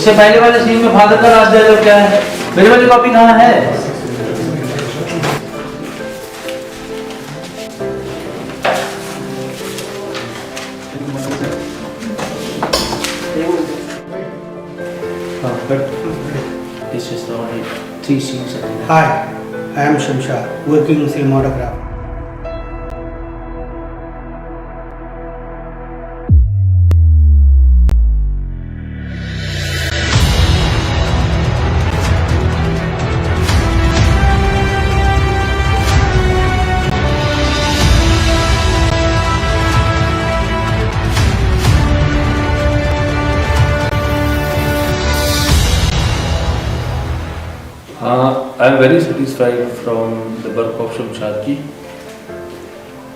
इससे पहले वाले सीन में फादर का लास्ट डायलॉग क्या है? मेरी वाली कॉपी कहाँ है? But this is the only 3 scenes. Hi, I am Shamshad, working in cinematography. I am very satisfied from the work of Shamshad ji.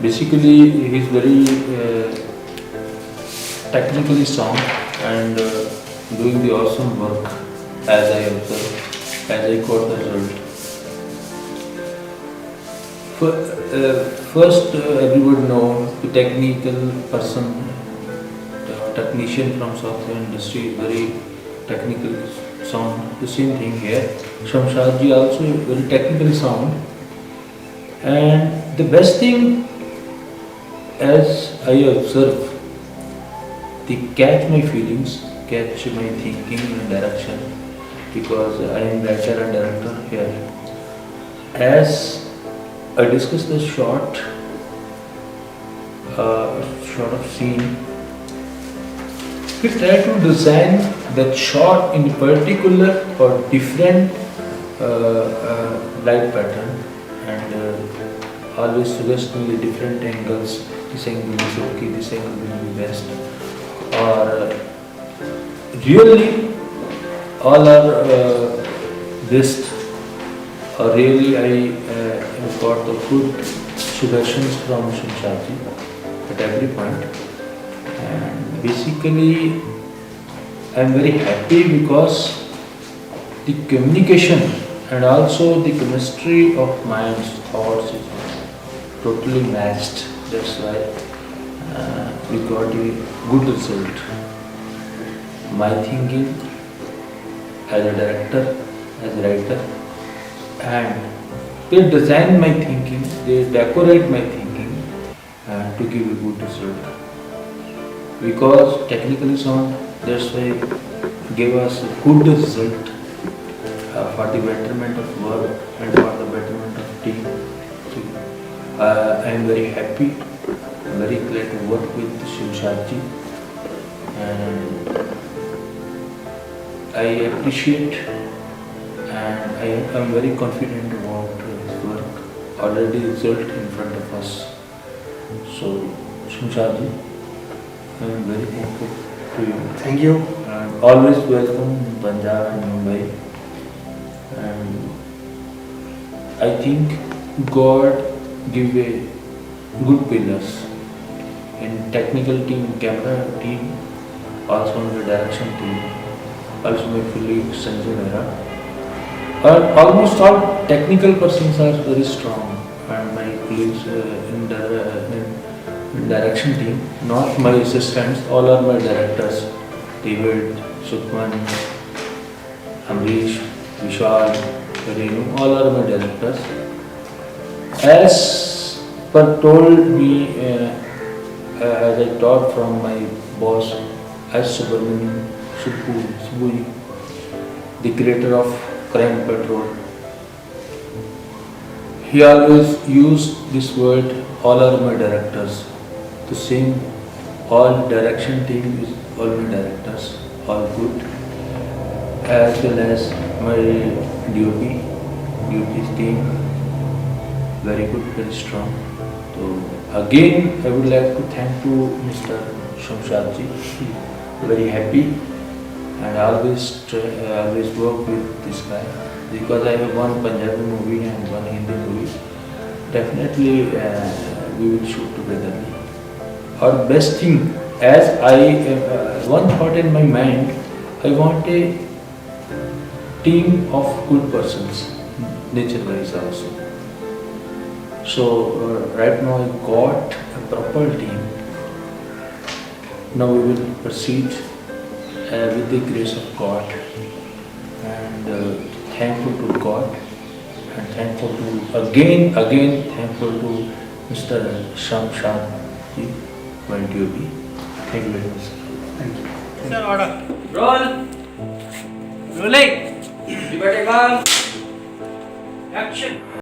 Basically, he is very technically sound and doing the awesome work as I observed, as I got the result. First, everyone knows the technical person, the technician from software industry is very technically sound. The same thing here. Shamshad ji also very technically sound. And the best thing, as I observe, they catch my feelings, catch my thinking and direction, because I am writer and director here. As I discuss the short of scene, we try to design that shot in particular or different light pattern, and always suggesting the different angles. This angle is okay, this angle will be best, or really all are best, or really I got the good suggestions from Shamshad ji at every point. And basically I am very happy because the communication and also the chemistry of minds, thoughts is totally matched. That's why we got a good result. My thinking as a director, as a writer, and they design my thinking, they decorate my thinking to give a good result. Because technically sound, that's why gave us a good result for the betterment of work and for the betterment of team. So, I am very happy, very glad to work with Shamshad ji, and I appreciate and I am very confident about his work. Already result in front of us. So, Shamshad ji, I am very thankful to you. Thank you. And always welcome in Punjab and Mumbai. And I think God give a good pillars in technical team, camera team, also in the direction team, also my colleague Sanjay Mehra. Almost all technical persons are very strong, and my colleagues in direction team, not my assistants, all are my directors. David, Sukhman, Amrish, Vishal, Renu, all are my directors. As per told me, as I taught from my boss, S. Subramanian, Subbuji, the creator of Crime Patrol, he always used this word, all are my directors. The same, all direction team is all my directors, all good, as well as my DOP team, very good, very strong. So again, I would like to thank to Mr. Shamshad ji, very happy, and always work with this guy, because I have one Punjabi movie and one Hindi movie. Definitely we will shoot together. Our best thing, as one thought in my mind, I want a team of good persons, nature-wise also. So right now I got a proper team. Now we will proceed with the grace of God, and thankful to God, and thankful to again thankful to Mr. Shamshad ji, my DOP. Thank you very much, sir. Thank you. Sir, order. Roll. Rolling. Liberty, Action.